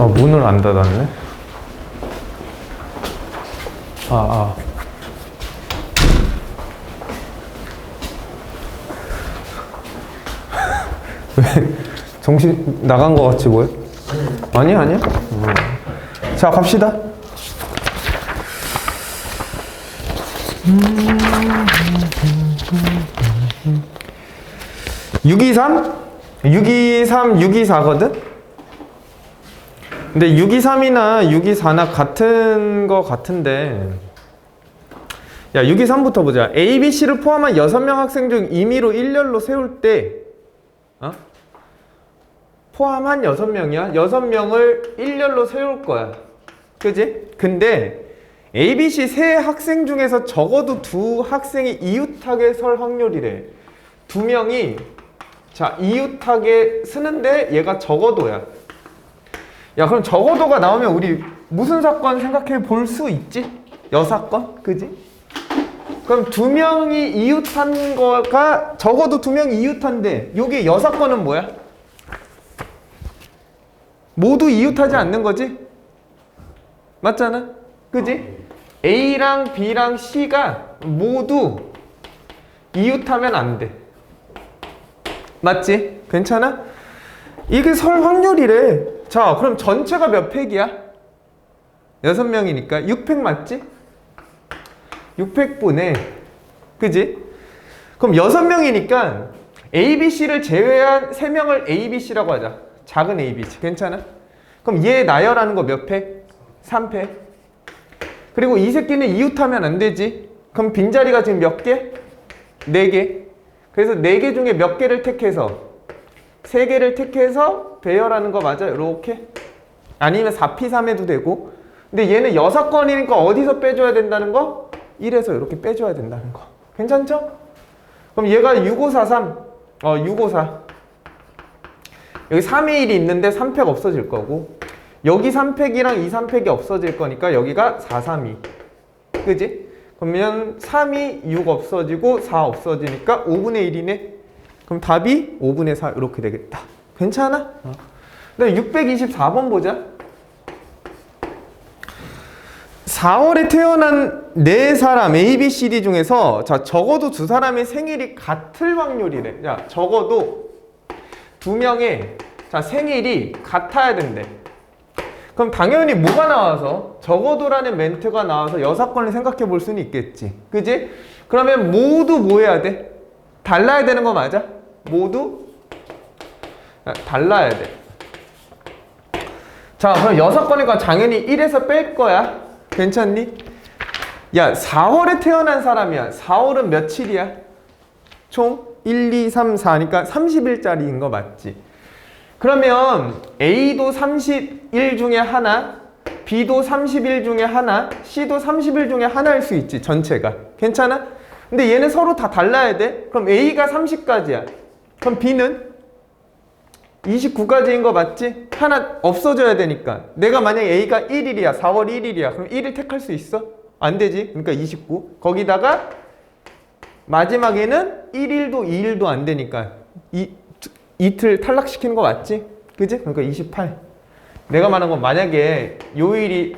문을 안 닫았네. 아. 왜? 정신 나간 거 같이 보여? 아니야. 자, 갑시다. 623? 623, 624거든? 근데 623이나 624나 같은 거 같은데, 야, 623부터 보자. A, B, C를 포함한 6명 학생 중 임의로 일렬로 세울 때, 포함한 6명이야. 6명을 일렬로 세울 거야. 그지? 근데 A, B, C 세 학생 중에서 적어도 두 학생이 이웃하게 설 확률이래. 두 명이 자 이웃하게 쓰는데 얘가 적어도야. 야, 그럼 적어도가 나오면 우리 무슨 사건 생각해 볼 수 있지? 여사건? 그지? 그럼 두 명이 이웃한 거가 적어도 두 명이 이웃한데 요게 여사건은 뭐야? 모두 이웃하지 않는 거지? 맞잖아? 그지? A랑 B랑 C가 모두 이웃하면 안 돼. 맞지? 괜찮아? 이게 설 확률이래. 자, 그럼 전체가 몇 팩이야? 6명이니까 6팩 맞지? 6팩분의 그지? 그럼 6명이니까 A, B, C를 제외한 3명을 A, B, C라고 하자. 작은 A, B, C. 괜찮아? 그럼 얘 나열하는 거 몇 팩? 3팩. 그리고 이 새끼는 이웃하면 안 되지. 그럼 빈자리가 지금 몇 개? 4개. 그래서 4개 중에 몇 개를 택해서 3개를 택해서 배열하는 거 맞아? 이렇게? 아니면 4P3 해도 되고. 근데 얘는 여사건이니까 어디서 빼줘야 된다는 거? 1에서 이렇게 빼줘야 된다는 거. 괜찮죠? 그럼 얘가 6543. 654. 여기 3의 1이 있는데 3팩 없어질 거고, 여기 3팩이랑 이 3팩이 없어질 거니까 여기가 432. 그지? 그러면 3이 6 없어지고 4 없어지니까 5분의 1이네. 그럼 답이 5분의 4 이렇게 되겠다. 괜찮아? 그다음에 624번 보자. 4월에 태어난 4사람 A, B, C, D 중에서 자 적어도 두 사람의 생일이 같을 확률이래. 자, 적어도 두 명의 자 생일이 같아야 된대. 그럼 당연히 뭐가 나와서? 적어도라는 멘트가 나와서 여사건을 생각해 볼 수는 있겠지. 그지? 그러면 모두 뭐 해야 돼? 달라야 되는 거 맞아? 모두 달라야 돼. 자, 그럼 여사건이니까 당연히 1에서 뺄 거야. 괜찮니? 야, 4월에 태어난 사람이야. 4월은 며칠이야? 총 1, 2, 3, 4니까 30일짜리인 거 맞지? 그러면 A도 30일 중에 하나, B도 30일 중에 하나, C도 30일 중에 하나일 수 있지, 전체가. 괜찮아? 근데 얘는 서로 다 달라야 돼? 그럼 A가 30까지야. 그럼 B는 29까지인 거 맞지? 하나 없어져야 되니까. 내가 만약에 A가 1일이야, 4월 1일이야. 그럼 1일 택할 수 있어? 안 되지. 그러니까 29. 거기다가 마지막에는 1일도 2일도 안 되니까 이틀 탈락시키는 거 맞지? 그지? 그러니까 28. 내가 말한 건 만약에 요일이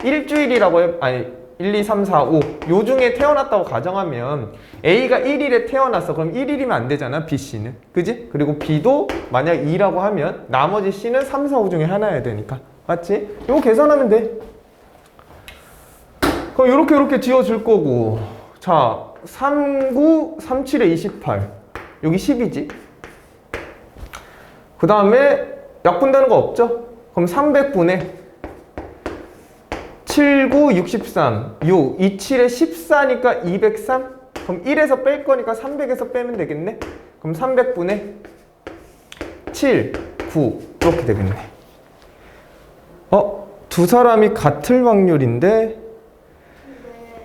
일주일이라고 해, 아니 1, 2, 3, 4, 5 요 중에 태어났다고 가정하면 A가 1일에 태어났어. 그럼 1일이면 안 되잖아, B, C는. 그지? 그리고 B도 만약 2라고 하면 나머지 C는 3, 4, 5 중에 하나여야 되니까. 맞지? 요거 계산하면 돼. 그럼 이렇게 지어줄 거고. 자, 39, 37에 28. 여기 10이지? 그 다음에 약분되는 거 없죠? 그럼 300분의 7, 9, 63, 6, 27에 14니까 203? 그럼 1에서 뺄 거니까 300에서 빼면 되겠네? 그럼 300분의 7, 9 이렇게 되겠네. 두 사람이 같을 확률인데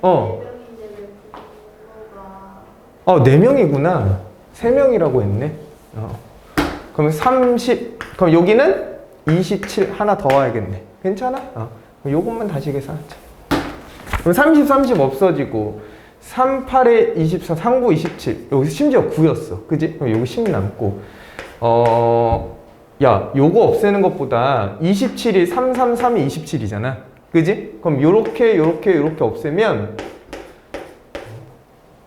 어. 4명이구나. 3명이라고 했네. 그럼 30, 그럼 여기는 27 하나 더 와야겠네. 괜찮아? 그럼 요것만 다시 계산하자. 그럼 30, 30 없어지고 3, 8에 24, 39, 27. 여기 심지어 9였어. 그지? 그럼 여기 10 남고 야, 요거 없애는 것보다 27이 333이 27이잖아. 그지? 그럼 요렇게 없애면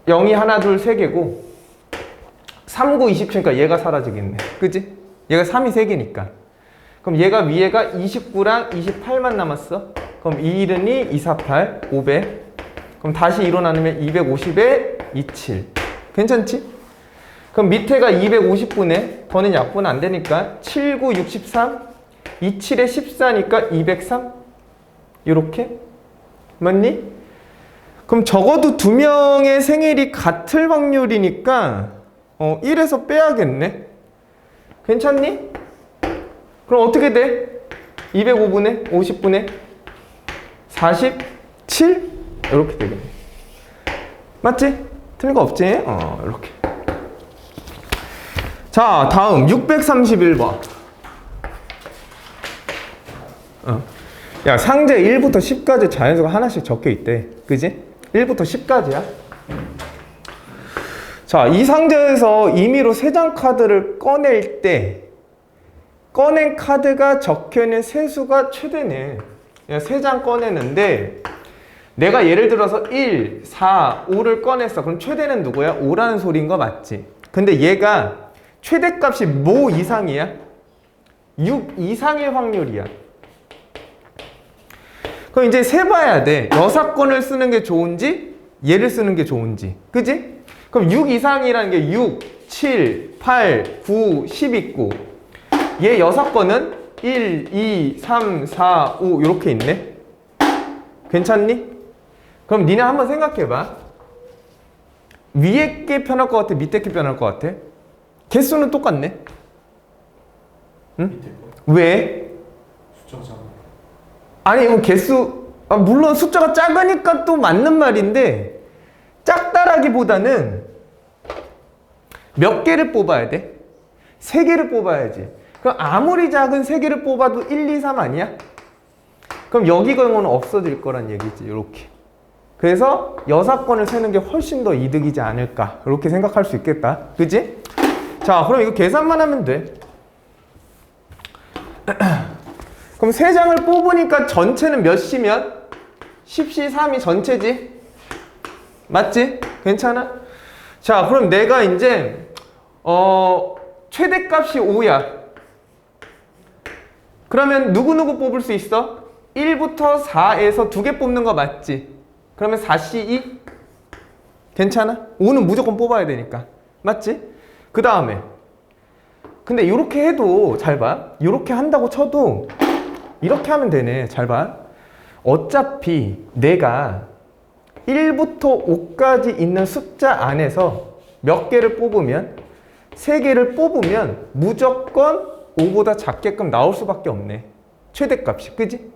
0이 하나, 둘, 세 개고 3, 9, 27이니까 얘가 사라지겠네. 그지? 얘가 3이 세 개니까. 그럼 얘가 위에가 29랑 28만 남았어. 그럼 2, 1은 2, 2, 4, 8, 500. 그럼 다시 2로 나누면 250에 27. 괜찮지? 그럼 밑에가 250분의 더는 약분 안 되니까 7, 9, 63, 27에 14니까 203. 이렇게 맞니? 그럼 적어도 두 명의 생일이 같을 확률이니까 1에서 빼야겠네. 괜찮니? 그럼 어떻게 돼? 205분의 50분의 47? 이렇게 되겠네. 맞지? 틀린 거 없지? 이렇게. 자, 다음 631번. 야, 상제 1부터 10까지 자연수가 하나씩 적혀 있대. 그지? 1부터 10까지야. 자, 이 상자에서 임의로 3장 카드를 꺼낼 때 꺼낸 카드가 적혀있는 세수가 최대네. 3장 꺼내는데 내가 예를 들어서 1, 4, 5를 꺼냈어. 그럼 최대는 누구야? 5라는 소리인 거 맞지? 근데 얘가 최대값이 뭐 이상이야? 6 이상의 확률이야. 그럼 이제 세봐야 돼. 여사건을 쓰는 게 좋은지 얘를 쓰는 게 좋은지. 그지? 그럼 6 이상이라는 게 6, 7, 8, 9, 10 있고 얘 여사건은 1, 2, 3, 4, 5 이렇게 있네. 괜찮니? 그럼 니네 한번 생각해봐. 위에 게 편할 것 같아? 밑에 게 편할 것 같아? 개수는 똑같네. 응? 왜? 숫자가 작아. 아니 이거 개수 물론 숫자가 작으니까 또 맞는 말인데 작다라기보다는 몇 개를 뽑아야 돼? 3개를 뽑아야지. 그럼 아무리 작은 3개를 뽑아도 1, 2, 3 아니야? 그럼 여기 경우는 없어질 거란 얘기지. 이렇게. 그래서 여사건을 세는 게 훨씬 더 이득이지 않을까 이렇게 생각할 수 있겠다. 그지? 자, 그럼 이거 계산만 하면 돼. 그럼 3장을 뽑으니까 전체는 몇 시면? 10시 3이 전체지? 맞지? 괜찮아? 자, 그럼 내가 이제 최대값이 5야. 그러면 누구누구 뽑을 수 있어? 1부터 4에서 2개 뽑는 거 맞지? 그러면 4C2? 괜찮아? 5는 무조건 뽑아야 되니까. 맞지? 그 다음에 근데 이렇게 해도 잘 봐. 이렇게 한다고 쳐도 이렇게 하면 되네. 잘 봐. 어차피 내가 1부터 5까지 있는 숫자 안에서 몇 개를 뽑으면 3개를 뽑으면 무조건 5보다 작게끔 나올 수밖에 없네. 최대값이. 그지?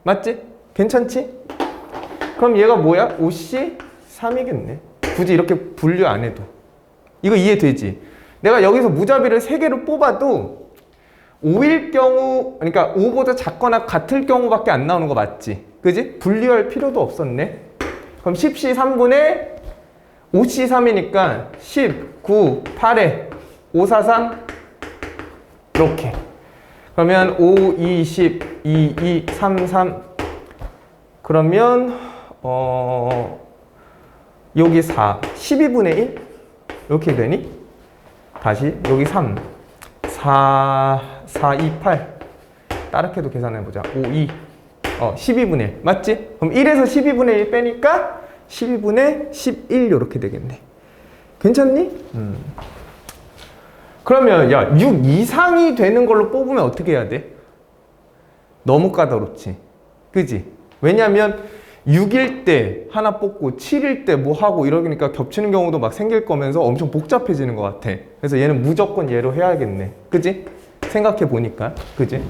맞지? 괜찮지? 그럼 얘가 뭐야? 5C 3이겠네. 굳이 이렇게 분류 안 해도. 이거 이해되지? 내가 여기서 무자비를 3개를 뽑아도 5일 경우, 그러니까 5보다 작거나 같을 경우밖에 안 나오는 거 맞지? 그지? 분류할 필요도 없었네. 그럼 10C 3분의 5C 3이니까 10, 9, 8에 5, 4, 3 이렇게. 그러면 5, 2, 10, 2, 2, 3, 3 그러면 여기 4, 12분의 1 이렇게 되니? 다시 여기 3, 4, 4, 2, 8 따르게도 계산해보자. 5, 2 12분의 1 맞지? 그럼 1에서 12분의 1 빼니까 12분의 11 이렇게 되겠네. 괜찮니? 그러면 야 6 이상이 되는 걸로 뽑으면 어떻게 해야 돼? 너무 까다롭지. 그지? 왜냐면 6일 때 하나 뽑고 7일 때 뭐 하고 이러니까 겹치는 경우도 막 생길 거면서 엄청 복잡해지는 것 같아. 그래서 얘는 무조건 얘로 해야겠네. 그지? 생각해 보니까. 그지?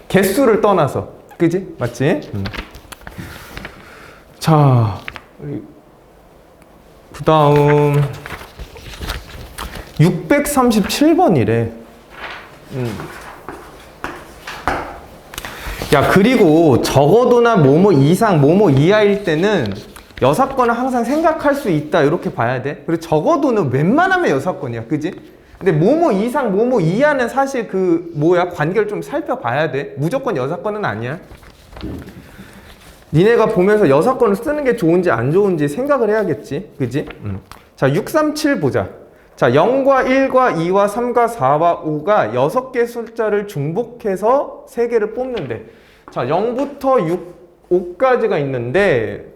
개수를 떠나서. 그지? 맞지? 자, 그 다음 637번이래. 야, 그리고 적어도나 뭐뭐 이상, 뭐뭐 이하일 때는 여사건을 항상 생각할 수 있다 이렇게 봐야 돼. 그리고 적어도는 웬만하면 여사건이야. 그지? 근데 뭐뭐 이상 뭐뭐 이하는 사실 그 뭐야 관계를 좀 살펴봐야 돼. 무조건 여사건은 아니야. 니네가 보면서 여사건을 쓰는 게 좋은지 안 좋은지 생각을 해야겠지. 그지? 자, 637 보자. 자, 0과 1과 2와 3과 4와 5가 6개 숫자를 중복해서 3개를 뽑는데, 자, 0부터 5까지가 있는데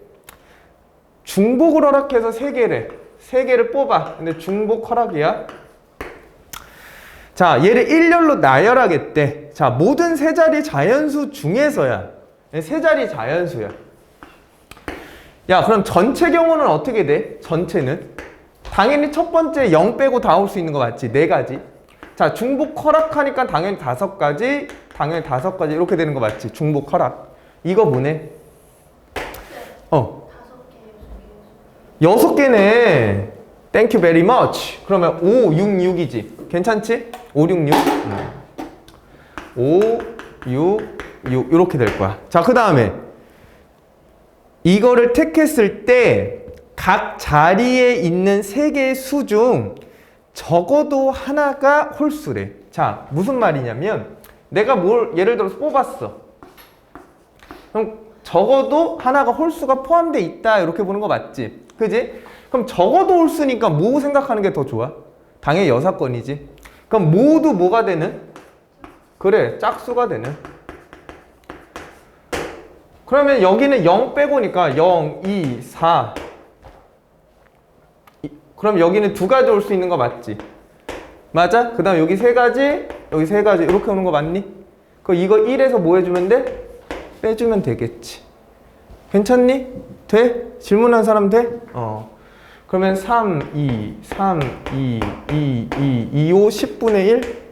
중복을 허락해서 3개를 뽑아. 근데 중복 허락이야. 자, 얘를 일렬로 나열하겠대. 자, 모든 세 자리 자연수 중에서야. 세 자리 자연수야. 야, 그럼 전체 경우는 어떻게 돼? 전체는? 당연히 첫 번째 0 빼고 다 올 수 있는 거 맞지? 4가지. 자, 중복 허락하니까 당연히 5가지, 당연히 5가지 이렇게 되는 거 맞지? 중복 허락. 이거 뭐네? 6개네. Thank you very much. 그러면 5, 6, 6이지. 괜찮지? 5, 6, 6. 5, 6, 6 이렇게 될 거야. 자, 그 다음에 이거를 택했을 때 각 자리에 있는 3개의 수 중 적어도 하나가 홀수래. 자, 무슨 말이냐면 내가 뭘 예를 들어서 뽑았어. 그럼 적어도 하나가 홀수가 포함되어 있다 이렇게 보는 거 맞지? 그지? 그럼 적어도 홀수니까 뭐 생각하는 게 더 좋아? 당연히 여사건이지. 그럼 모두 뭐가 되는? 그래, 짝수가 되는. 그러면 여기는 0 빼고니까 0, 2, 4. 그럼 여기는 2가지 올 수 있는 거 맞지? 맞아? 그 다음 여기 3가지, 여기 3가지 이렇게 오는 거 맞니? 그럼 이거 1에서 뭐 해주면 돼? 빼주면 되겠지. 괜찮니? 돼? 질문한 사람 돼? 그러면 3, 2, 3, 2, 2, 2, 2, 5, 10분의 1?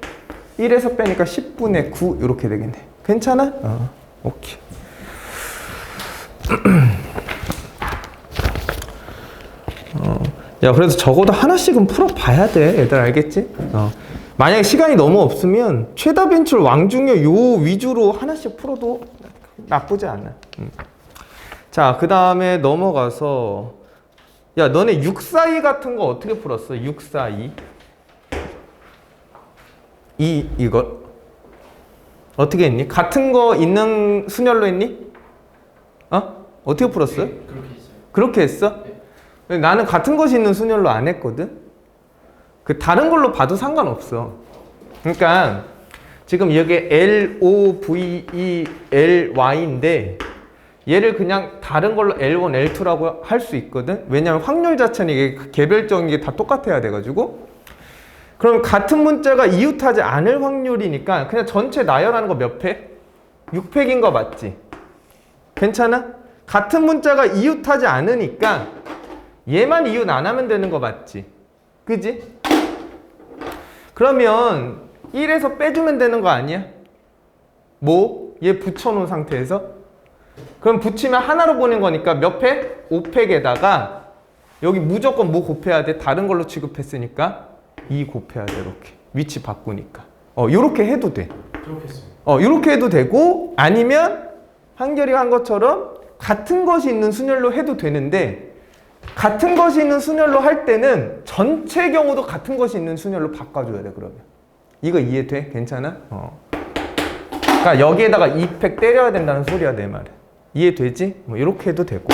1에서 빼니까 10분의 9 이렇게 되겠네. 괜찮아? 오케이. 야, 그래서 적어도 하나씩은 풀어봐야 돼. 얘들 알겠지? 만약에 시간이 너무 없으면 최다 빈출 왕중요 요 위주로 하나씩 풀어도 나쁘지 않아. 자, 그 다음에 넘어가서 야, 너네 642 같은 거 어떻게 풀었어? 642 이걸 어떻게 했니? 같은 거 있는 순열로 했니? 어떻게 풀었어? 네, 그렇게 했어요. 그렇게 했어? 네. 나는 같은 것이 있는 순열로 안 했거든? 그 다른 걸로 봐도 상관없어. 그러니까 지금 여기 LOVE-LY인데 얘를 그냥 다른 걸로 L1, L2라고 할 수 있거든? 왜냐면 확률 자체는 이게 개별적인 게 다 똑같아야 돼가지고. 그럼 같은 문자가 이웃하지 않을 확률이니까 그냥 전체 나열하는 거 몇 팩? 6팩인 거 맞지? 괜찮아? 같은 문자가 이웃하지 않으니까 얘만 이웃 안 하면 되는 거 맞지? 그지? 그러면 1에서 빼주면 되는 거 아니야? 뭐? 얘 붙여놓은 상태에서? 그럼 붙이면 하나로 보낸 거니까 몇 팩? 5팩에다가 여기 무조건 뭐 곱해야 돼? 다른 걸로 취급했으니까 2 곱해야 돼. 이렇게 위치 바꾸니까 요렇게 해도 돼. 그렇게 했어요. 요렇게 해도 되고 아니면 한결이가 한 것처럼 같은 것이 있는 순열로 해도 되는데 같은 것이 있는 순열로 할 때는 전체 경우도 같은 것이 있는 순열로 바꿔줘야 돼. 그러면 이거 이해돼? 괜찮아? 그러니까 여기에다가 2팩 때려야 된다는 소리야 내 말은. 이해되지? 뭐 이렇게 해도 되고.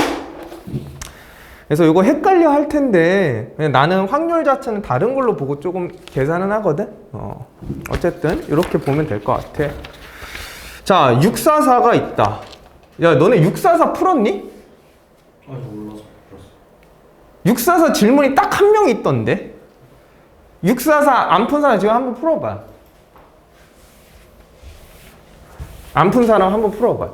그래서 이거 헷갈려 할 텐데 그냥 나는 확률 자체는 다른 걸로 보고 조금 계산은 하거든. 어쨌든 이렇게 보면 될 것 같아. 자, 644가 있다. 야, 너네 644 풀었니? 아니, 몰라서 풀었어. 644 질문이 딱 한 명 있던데. 644 안 푼 사람 지금 한번 풀어봐. 안 푼 사람 한번 풀어봐.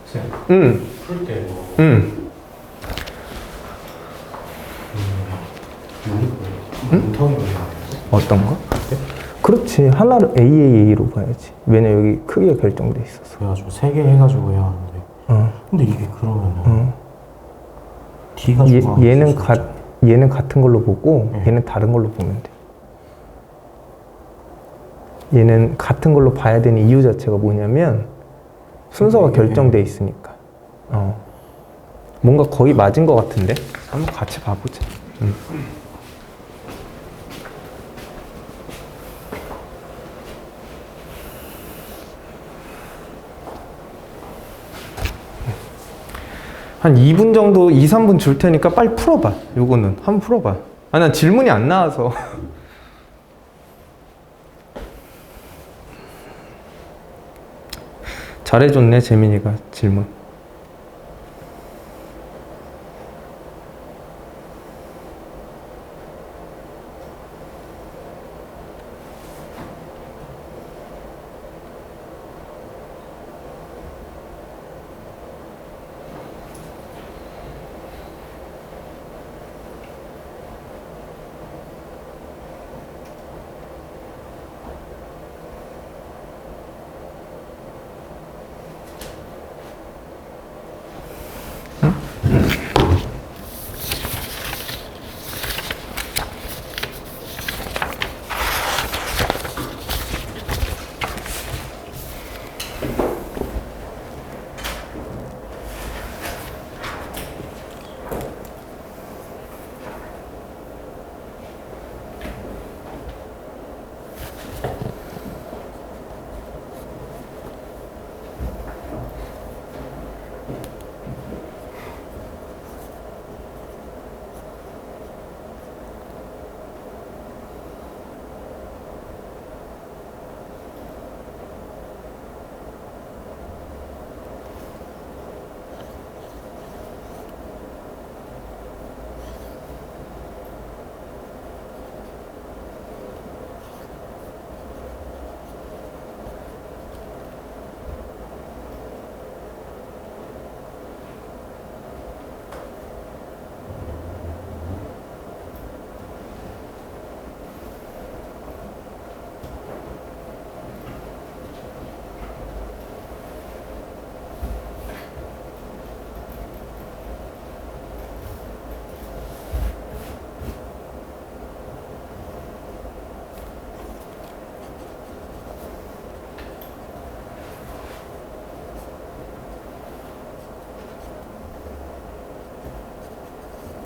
쌤, 풀 때 뭐 문턱이 어떤 거? 그렇지. 하나를 AAA로 봐야지. 왜냐 여기 크기가 결정돼 있어서. 그래가지고 3개 해가지고 해야 하는데. 근데 이게 그러면은 D가 얘는 같은 걸로 보고 네. 얘는 다른 걸로 보면 돼. 얘는 같은 걸로 봐야 되는 이유 자체가 뭐냐면 순서가 결정돼 있으니까. 뭔가 거의 맞은 것 같은데? 한번 같이 봐보자. 한 2분 정도, 2, 3분 줄 테니까 빨리 풀어봐. 요거는 한번 풀어봐. 아, 난 질문이 안 나와서. 잘해줬네, 재민이가 질문.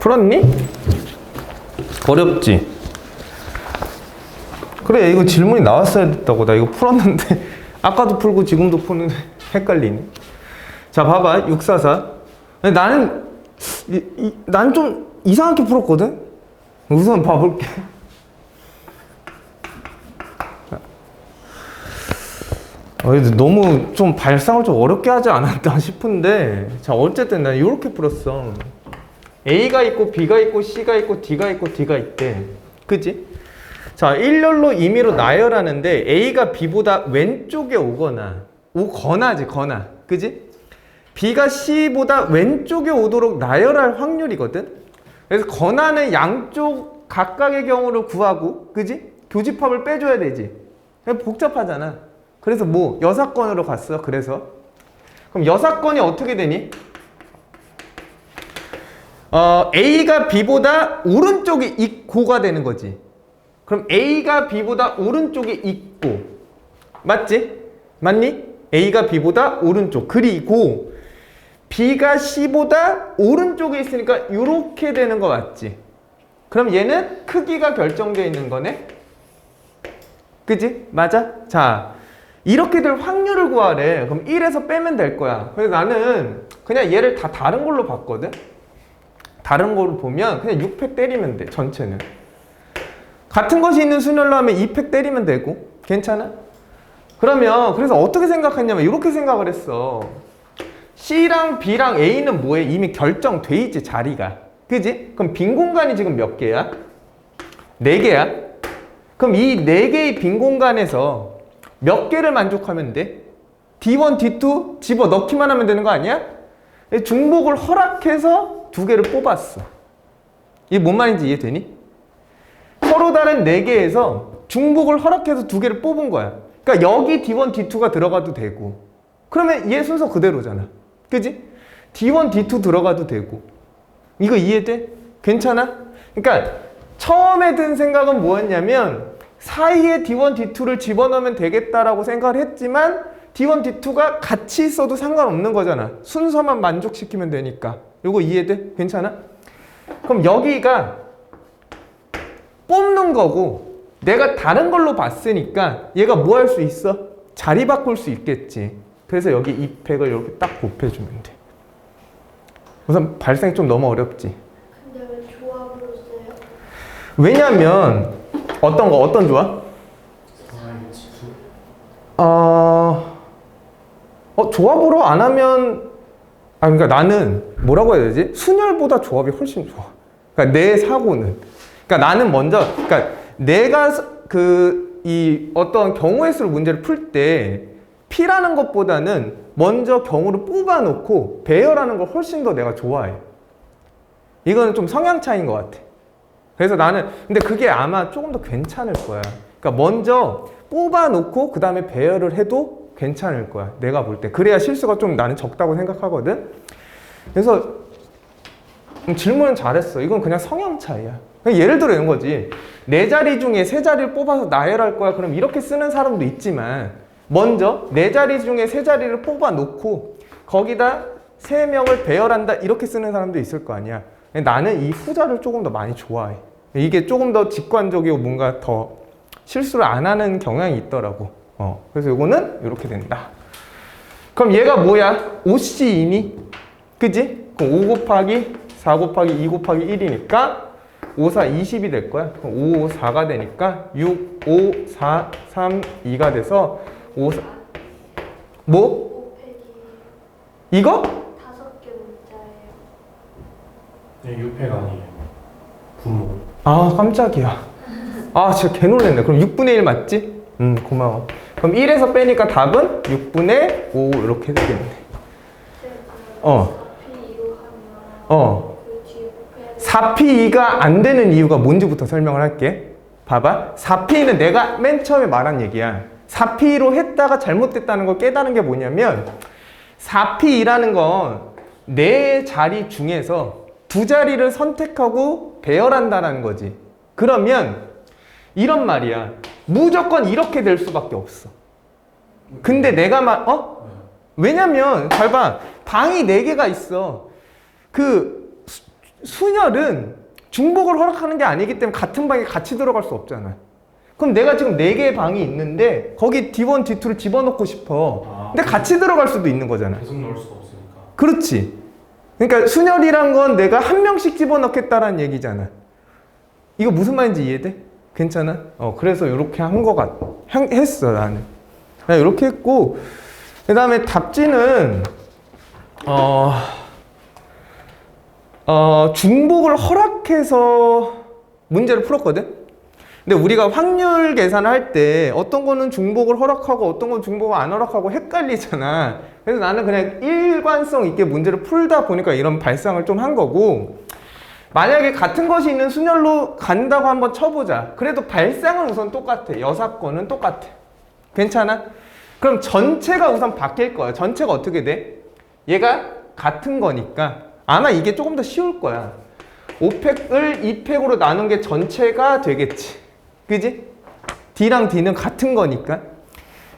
풀었니? 어렵지? 그래, 이거 질문이 나왔어야 됐다고. 나 이거 풀었는데 아까도 풀고 지금도 푸는데 헷갈리네. 자, 봐봐. 644. 나는 난 좀 이상하게 풀었거든? 우선 봐볼게. 너무 좀 발상을 좀 어렵게 하지 않았다 싶은데, 자, 어쨌든 난 이렇게 풀었어. A가 있고 B가 있고 C가 있고 D가 있고 D가 있대. 그지? 자, 일렬로 임의로 나열하는데 A가 B보다 왼쪽에 오거나지, 거나. 그지? B가 C보다 왼쪽에 오도록 나열할 확률이거든? 그래서 거나는 양쪽 각각의 경우를 구하고, 그지? 교집합을 빼줘야 되지. 복잡하잖아. 그래서 뭐, 여사건으로 갔어. 그래서. 그럼 여사건이 어떻게 되니? A가 B보다 오른쪽이 있고가 되는 거지. 그럼 A가 B보다 오른쪽이 있고. 맞지? 맞니? A가 B보다 오른쪽. 그리고 B가 C보다 오른쪽에 있으니까 이렇게 되는 거 맞지? 그럼 얘는 크기가 결정되어 있는 거네? 그지? 맞아? 자, 이렇게 될 확률을 구하래. 그럼 1에서 빼면 될 거야. 그래서 나는 그냥 얘를 다 다른 걸로 봤거든? 다른 거를 보면 그냥 6팩 때리면 돼, 전체는. 같은 것이 있는 순열로 하면 2팩 때리면 되고. 괜찮아? 그러면 그래서 어떻게 생각했냐면 이렇게 생각을 했어. C랑 B랑 A는 뭐해? 이미 결정돼 있지, 자리가. 그지? 그럼 빈 공간이 지금 몇 개야? 4개야. 그럼 이 4개의 빈 공간에서 몇 개를 만족하면 돼? D1, D2 집어넣기만 하면 되는 거 아니야? 중복을 허락해서 2개를 뽑았어. 이게 뭔 말인지 이해되니? 서로 다른 4개에서 중복을 허락해서 2개를 뽑은 거야. 그러니까 여기 D1, D2가 들어가도 되고, 그러면 얘 순서 그대로잖아. 그지? D1, D2 들어가도 되고. 이거 이해돼? 괜찮아? 그러니까 처음에 든 생각은 뭐였냐면 사이에 D1, D2를 집어넣으면 되겠다라고 생각을 했지만 D1, D2가 같이 있어도 상관없는 거잖아. 순서만 만족시키면 되니까. 요거 이해돼? 괜찮아? 그럼 여기가 뽑는 거고 내가 다른 걸로 봤으니까 얘가 뭐 할 수 있어? 자리 바꿀 수 있겠지. 그래서 여기 이 팩을 이렇게 딱 곱해주면 돼. 우선 발생이 좀 너무 어렵지. 근데 왜 조합으로 써요? 왜냐면 어떤 조합? 조합으로 안 하면 그러니까 나는 뭐라고 해야 되지? 순열보다 조합이 훨씬 좋아. 그러니까 내 사고는 그러니까 나는 먼저 그러니까 내가 이 어떤 경우의 수를 문제를 풀 때 P라는 것보다는 먼저 경우를 뽑아놓고 배열하는 걸 훨씬 더 내가 좋아해. 이거는 좀 성향 차이인 것 같아. 그래서 나는 근데 그게 아마 조금 더 괜찮을 거야. 그러니까 먼저 뽑아놓고 그 다음에 배열을 해도 괜찮을 거야. 내가 볼 때. 그래야 실수가 좀 나는 적다고 생각하거든. 그래서 질문은 잘했어. 이건 그냥 성향 차이야. 예를 들어 이런 거지. 네 자리 중에 세 자리를 뽑아서 나열할 거야. 그럼 이렇게 쓰는 사람도 있지만 먼저 네 자리 중에 세 자리를 뽑아놓고 거기다 세 명을 배열한다. 이렇게 쓰는 사람도 있을 거 아니야. 나는 이 후자를 조금 더 많이 좋아해. 이게 조금 더 직관적이고 뭔가 더 실수를 안 하는 경향이 있더라고. 그래서 이거는 이렇게 된다. 그럼 얘가 뭐야? OC이니? 그지? 그럼 5 곱하기 4 곱하기 2 곱하기 1이니까 5, 4, 20이 될 거야. 그럼 5, 4가 되니까 6, 5, 4, 3, 2가 돼서 5, 4. 뭐? 5팩이 이거? 5개 문자예요. 네, 6팩 아니에요. 분모. 깜짝이야. 진짜 개 놀랬네. 그럼 6분의 1 맞지? 고마워. 그럼 1에서 빼니까 답은 6분의 5 이렇게 되겠네. 어. 4P2로 하면 그 뒤에 곱해야 돼. 4P2가 안 되는 이유가 뭔지부터 설명을 할게. 봐봐. 4P는 내가 맨 처음에 말한 얘기야. 4P로 했다가 잘못됐다는 걸 깨달은 게 뭐냐면 4P2라는 건 네 자리 중에서 두 자리를 선택하고 배열한다는 거지. 그러면 이런 말이야. 무조건 이렇게 될 수밖에 없어. 근데 내가 왜냐면 잘 봐. 방이 4개가 있어. 그 순열은 중복을 허락하는 게 아니기 때문에 같은 방에 같이 들어갈 수 없잖아. 그럼 내가 지금 4개의 방이 있는데 거기 D1, D2를 집어넣고 싶어. 근데 같이 들어갈 수도 있는 거잖아. 계속 넣을 수가 없으니까. 그렇지. 그러니까 순열이란 건 내가 한 명씩 집어넣겠다라는 얘기잖아. 이거 무슨 말인지 이해돼? 괜찮아? 그래서 이렇게 한 거 했어, 나는. 이렇게 했고, 그 다음에 답지는, 중복을 허락해서 문제를 풀었거든? 근데 우리가 확률 계산을 할 때 어떤 거는 중복을 허락하고 어떤 건 중복을 안 허락하고 헷갈리잖아. 그래서 나는 그냥 일관성 있게 문제를 풀다 보니까 이런 발상을 좀 한 거고, 만약에 같은 것이 있는 순열로 간다고 한번 쳐보자. 그래도 발상은 우선 똑같아. 여사건은 똑같아. 괜찮아? 그럼 전체가 우선 바뀔 거야. 전체가 어떻게 돼? 얘가 같은 거니까 아마 이게 조금 더 쉬울 거야. 5팩을 2팩으로 나눈 게 전체가 되겠지. 그지? D랑 D는 같은 거니까.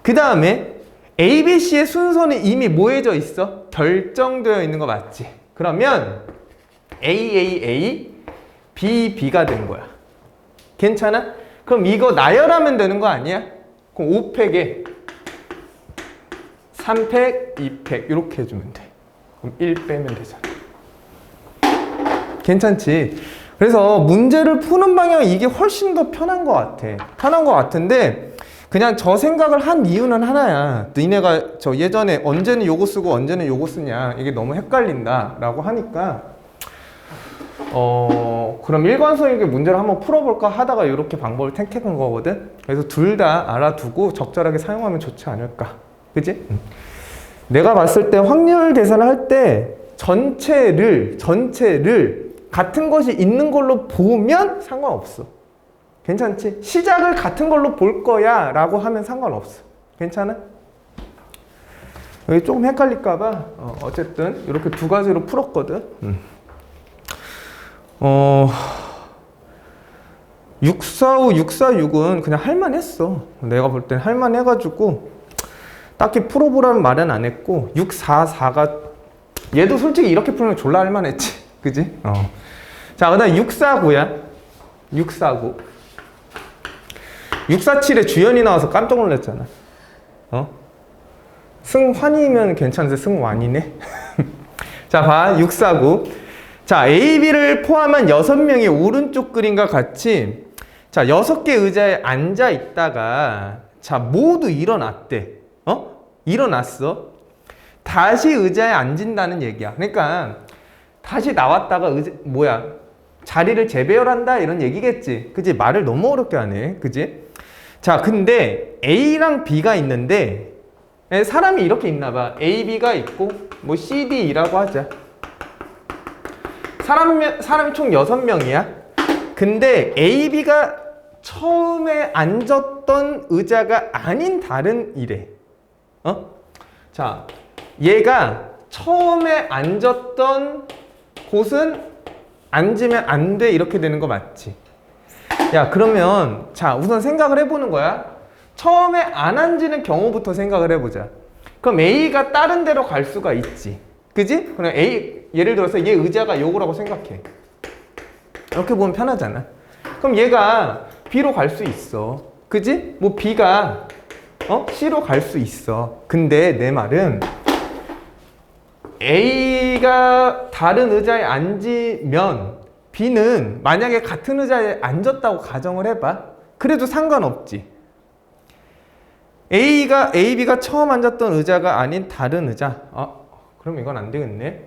그 다음에 A, B, C의 순서는 이미 뭐해져 있어? 결정되어 있는 거 맞지? 그러면 A, A, A, B, B가 된 거야. 괜찮아? 그럼 이거 나열하면 되는 거 아니야? 그럼 5팩에 3팩, 2팩 이렇게 해주면 돼. 그럼 1 빼면 되잖아. 괜찮지? 그래서 문제를 푸는 방향이 이게 훨씬 더 편한 것 같아. 편한 것 같은데 그냥 저 생각을 한 이유는 하나야. 니네가 저 예전에 언제는 요거 쓰고 언제는 요거 쓰냐 이게 너무 헷갈린다 라고 하니까 그럼 일관성 있게 문제를 한번 풀어볼까 하다가 이렇게 방법을 택한 거거든. 그래서 둘 다 알아두고 적절하게 사용하면 좋지 않을까. 그지? 내가 봤을 때 확률 계산을 할 때 전체를 같은 것이 있는 걸로 보면 상관없어. 괜찮지? 시작을 같은 걸로 볼 거야 라고 하면 상관없어. 괜찮아? 여기 조금 헷갈릴까봐 어쨌든 이렇게 두 가지로 풀었거든. 645, 646은 그냥 할만했어. 내가 볼 땐 할만해가지고 딱히 풀어보라는 말은 안 했고 6, 4, 4가 얘도 솔직히 이렇게 풀면 졸라 할만했지. 그지? 자, 그 다음에 6, 4, 9야. 6, 4, 9. 6, 4, 7에 주연이 나와서 깜짝 놀랐잖아. 승환이면 괜찮은데 승완이네. 자, 봐. 6, 4, 9. 자, A, B를 포함한 6명이 오른쪽 그림과 같이 자, 6개 의자에 앉아 있다가 자, 모두 일어났대. 일어났어. 다시 의자에 앉는다는 얘기야. 그러니까 다시 나왔다가 자리를 재배열한다 이런 얘기겠지. 그지? 말을 너무 어렵게 하네. 그지? 자, 근데 A랑 B가 있는데 사람이 이렇게 있나 봐. A, B가 있고 뭐 C, D, E라고 하자. 사람이 총 6명이야. 근데 A, B가 처음에 앉았던 의자가 아닌 다른 이래. 자, 얘가 처음에 앉았던 곳은 앉으면 안 돼 이렇게 되는 거 맞지? 야, 그러면 자, 우선 생각을 해보는 거야. 처음에 안 앉는 경우부터 생각을 해보자. 그럼 A가 다른 데로 갈 수가 있지. 그지? 그럼 예를 들어서 얘 의자가 요거라고 생각해. 이렇게 보면 편하잖아. 그럼 얘가 B로 갈 수 있어. 그지? 뭐 B가 C로 갈 수 있어. 근데 내 말은 A가 다른 의자에 앉으면 B는 만약에 같은 의자에 앉았다고 가정을 해봐. 그래도 상관없지. A, B가 처음 앉았던 의자가 아닌 다른 의자. 그럼 이건 안 되겠네.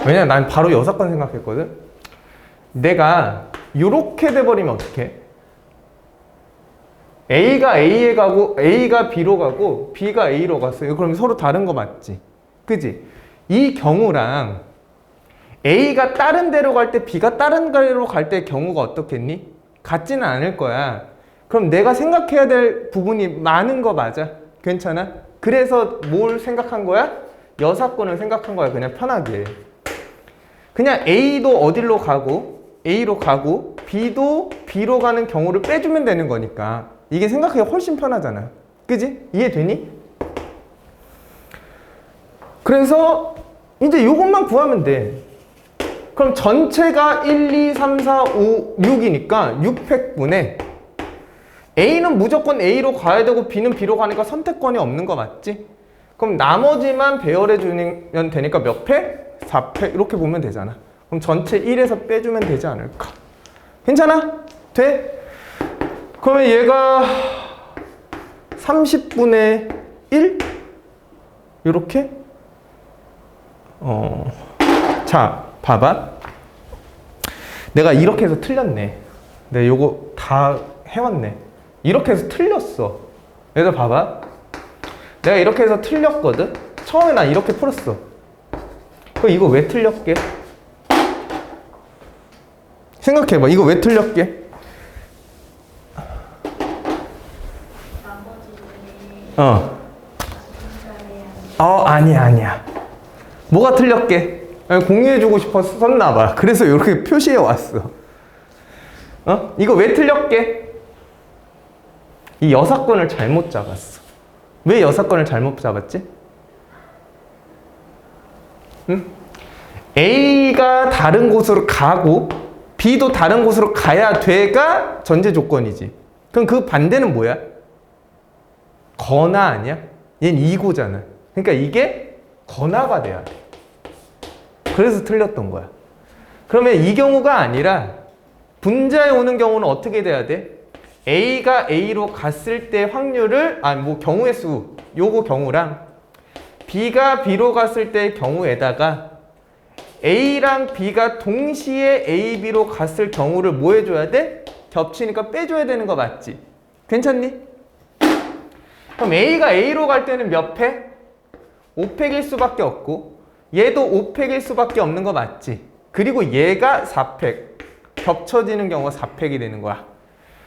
왜냐면 난 바로 여사건 생각했거든. 내가 요렇게 돼버리면 어떡해? A가 A에 가고 A가 B로 가고 B가 A로 갔어요. 그럼 서로 다른 거 맞지? 그지? 이 경우랑 A가 다른 데로 갈 때 B가 다른 데로 갈 때 경우가 어떻겠니? 같지는 않을 거야. 그럼 내가 생각해야 될 부분이 많은 거 맞아? 괜찮아? 그래서 뭘 생각한 거야? 여사건을 생각한 거야. 그냥 편하게. 그냥 A도 어디로 가고 A로 가고 B도 B로 가는 경우를 빼주면 되는 거니까 이게 생각하기가 훨씬 편하잖아. 그지? 이해되니? 그래서 이제 요것만 구하면 돼. 그럼 전체가 1, 2, 3, 4, 5, 6이니까 6팩분에 A는 무조건 A로 가야 되고 B는 B로 가니까 선택권이 없는 거 맞지? 그럼 나머지만 배열해 주면 되니까 몇 팩? 4팩 이렇게 보면 되잖아. 그럼 전체 1에서 빼주면 되지 않을까? 괜찮아? 돼? 그러면 얘가 30분의 1? 요렇게? 자, 봐봐. 내가 이렇게 해서 틀렸네. 내가 요거 다 해왔네. 이렇게 해서 틀렸어. 얘들 봐봐. 내가 이렇게 해서 틀렸거든? 처음에 난 이렇게 풀었어. 그럼 이거 왜 틀렸게? 생각해봐. 이거 왜 틀렸게? 아니야. 뭐가 틀렸게? 공유해주고 싶었었나봐. 그래서 이렇게 표시해 왔어. 이거 왜 틀렸게? 이 여사건을 잘못 잡았어. 왜 여사건을 잘못 잡았지? 응? A가 다른 곳으로 가고 B도 다른 곳으로 가야 돼가 전제 조건이지. 그럼 그 반대는 뭐야? 거나 아니야? 얘는 이고잖아. 그러니까 이게 거나가 돼야 돼. 그래서 틀렸던 거야. 그러면 이 경우가 아니라 분자에 오는 경우는 어떻게 돼야 돼? A가 A로 갔을 때 확률을 경우의 수 요거 경우랑 B가 B로 갔을 때 경우에다가 A랑 B가 동시에 A, B로 갔을 경우를 뭐 해줘야 돼? 겹치니까 빼줘야 되는 거 맞지? 괜찮니? 그럼 A가 A로 갈 때는 몇 팩? 5팩일 수밖에 없고 얘도 5팩일 수밖에 없는 거 맞지? 그리고 얘가 4팩 겹쳐지는 경우가 4팩이 되는 거야.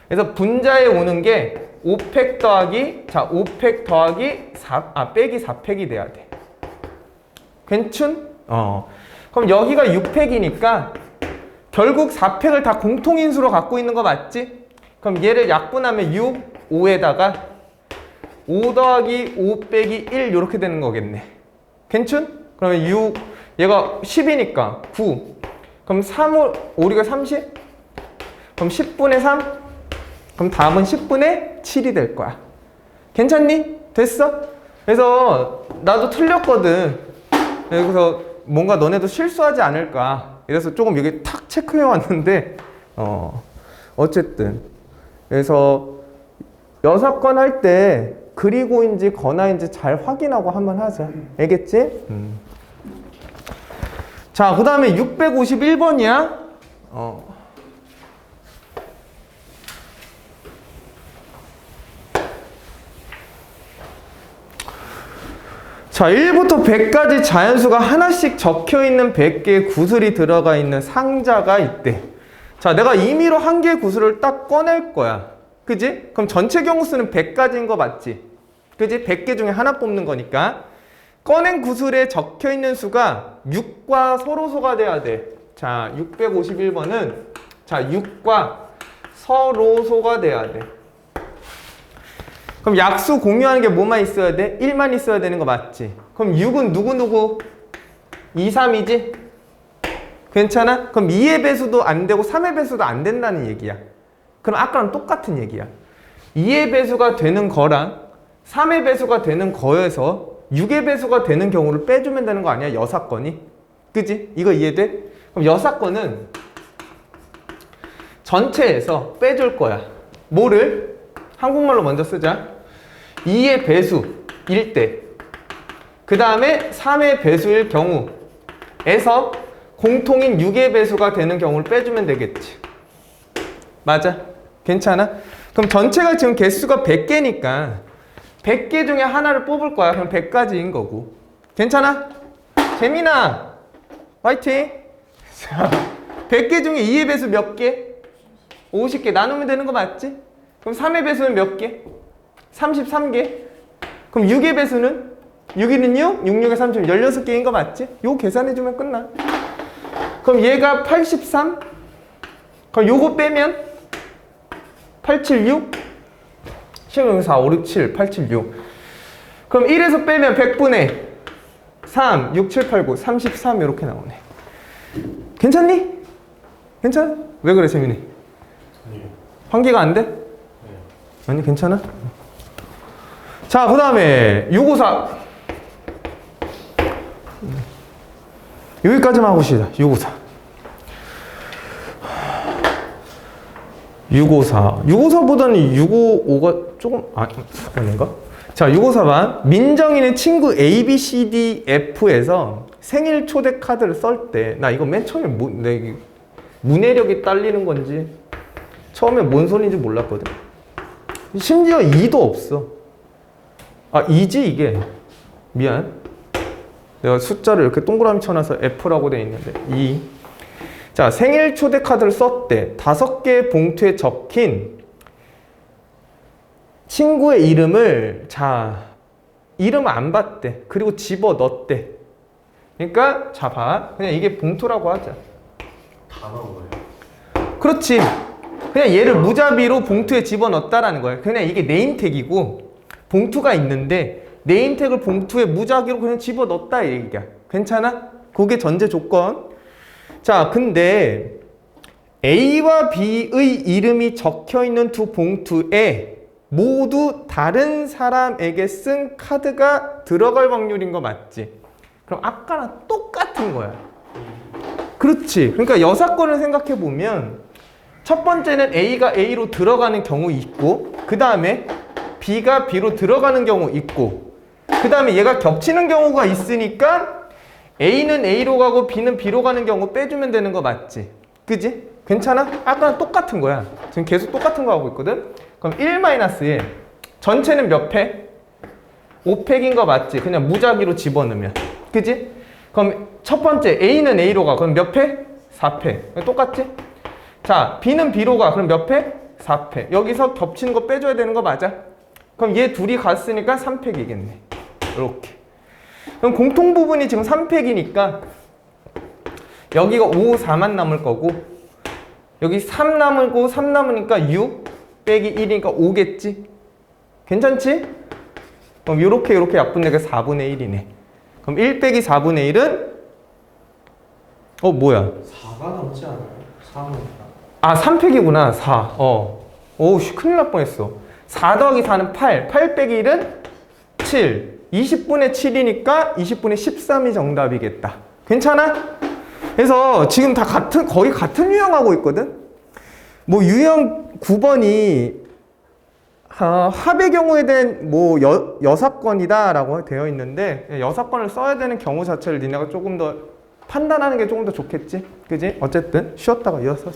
그래서 분자에 오는 게 5팩 더하기 5팩 더하기 빼기 4팩이 돼야 돼. 괜춘? 그럼 여기가 6팩이니까 결국 4팩을 다 공통인수로 갖고 있는 거 맞지? 그럼 얘를 약분하면 6, 5에다가 5 더하기 5 빼기 1 이렇게 되는 거겠네. 괜춘? 그러면 6, 얘가 10이니까 9. 그럼 3, 5가 30? 그럼 10분의 3? 그럼 답은 10분의 7이 될 거야. 괜찮니? 됐어? 그래서 나도 틀렸거든. 그래서 뭔가 너네도 실수하지 않을까. 그래서 조금 여기 탁 체크해 왔는데 어쨌든 그래서 여사건 할 때 그리고인지 거나인지 잘 확인하고 한번 하자. 알겠지? 자, 그 다음에 651번이야. 자, 1부터 100까지 자연수가 하나씩 적혀있는 100개의 구슬이 들어가 있는 상자가 있대. 자, 내가 임의로 한 개의 구슬을 딱 꺼낼 거야. 그지? 그럼 전체 경우수는 100까지인 거 맞지? 그지? 100개 중에 하나 뽑는 거니까. 꺼낸 구슬에 적혀있는 수가 6과 서로소가 돼야 돼. 자, 651번은 자, 6과 서로소가 돼야 돼. 그럼 약수 공유하는 게 뭐만 있어야 돼? 1만 있어야 되는 거 맞지? 그럼 6은 누구? 2, 3이지? 괜찮아? 그럼 2의 배수도 안 되고 3의 배수도 안 된다는 얘기야. 그럼 아까랑 똑같은 얘기야. 2의 배수가 되는 거랑 3의 배수가 되는 거에서 6의 배수가 되는 경우를 빼주면 되는 거 아니야? 여사건이? 그지? 이거 이해돼? 그럼 여사건은 전체에서 빼줄 거야. 뭐를? 한국말로 먼저 쓰자. 2의 배수일 때, 그 다음에 3의 배수일 경우에서 공통인 6의 배수가 되는 경우를 빼주면 되겠지. 맞아? 괜찮아? 그럼 전체가 지금 개수가 100개니까 100개 중에 하나를 뽑을 거야. 그럼 100까지인 거고. 괜찮아? 재민아, 화이팅! 자, 100개 중에 2의 배수 몇 개? 50개. 나누면 되는 거 맞지? 그럼 3의 배수는 몇 개? 33개. 그럼 6의 배수는? 6이는 6, 6, 6에 30, 16개인 거 맞지? 요거 계산해주면 끝나. 그럼 얘가 83? 그럼 요거 빼면 876? 7, 4, 5, 6, 7, 8, 7, 6. 그럼 1에서 빼면 100분의 3, 6, 7, 8, 9, 33 이렇게 나오네. 괜찮니? 괜찮아? 왜 그래, 재민이? 네. 환기가 안 돼? 네. 아니, 괜찮아? 자, 그 다음에 654. 여기까지만 하고 시작. 654. 654. 654보다는 655가 조금, 아닌가? 자, 654번. 민정이는 친구 A, B, C, D, F에서 생일 초대 카드를 썰 때, 나 이거 맨 처음에 문해력이 딸리는 건지, 처음에 뭔 소리인지 몰랐거든. 심지어 2도 없어. 2지 이게. 미안. 내가 숫자를 이렇게 동그라미 쳐놔서 F라고 돼 있는데 2. 자, 생일 초대 카드를 썼대. 5개의 봉투에 적힌 친구의 이름을, 자, 이름을 안 봤대. 그리고 집어 넣었대. 그러니까 자, 봐. 그냥 이게 봉투라고 하자. 다 나온 거예요? 그렇지. 그냥 얘를 무자비로 봉투에 집어넣었다라는 거야. 그냥 이게 네임택이고 봉투가 있는데 네임택을 봉투에 무작위로 그냥 집어넣었다 이 얘기야. 괜찮아? 그게 전제 조건. 자, 근데 A와 B의 이름이 적혀있는 두 봉투에 모두 다른 사람에게 쓴 카드가 들어갈 확률인 거 맞지? 그럼 아까랑 똑같은 거야. 그렇지. 그러니까 여사건을 생각해 보면 첫 번째는 A가 A로 들어가는 경우 있고, 그 다음에 B가 B로 들어가는 경우 있고, 그 다음에 얘가 겹치는 경우가 있으니까 A는 A로 가고 B는 B로 가는 경우 빼주면 되는 거 맞지? 그지? 괜찮아? 아까랑 똑같은 거야. 지금 계속 똑같은 거 하고 있거든? 그럼 1-1 전체는 몇 패? 5팩인 거 맞지? 그냥 무작위로 집어넣으면. 그지? 그럼 첫 번째 A는 A로 가. 그럼 몇 패? 4패. 똑같지? 자, B는 B로 가. 그럼 몇 패? 4패. 여기서 겹치는 거 빼줘야 되는 거 맞아? 그럼 얘 둘이 갔으니까 3팩이겠네. 이렇게. 그럼 공통 부분이 지금 3팩이니까 여기가 5, 4만 남을 거고, 여기 3 남고 3 남으니까 6, 빼기 1이니까 5겠지? 괜찮지? 그럼 요렇게 약분되게 4분의 1이네. 그럼 1 빼기 4분의 1은 뭐야? 4가 넘지 않아요? 4는 아, 3팩이구나. 4. 오우, 큰일 날 뻔했어. 4 더하기 4는 8. 8 빼기 1은 7. 20분의 7이니까 20분의 13이 정답이겠다. 괜찮아? 그래서 지금 다 거의 같은 유형하고 있거든? 뭐, 유형 9번이, 합의 경우에 대한 뭐, 여사건이다 라고 되어 있는데, 여사건을 써야 되는 경우 자체를 니네가 조금 더 판단하는 게 조금 더 좋겠지? 그지? 어쨌든, 쉬었다가 이어서.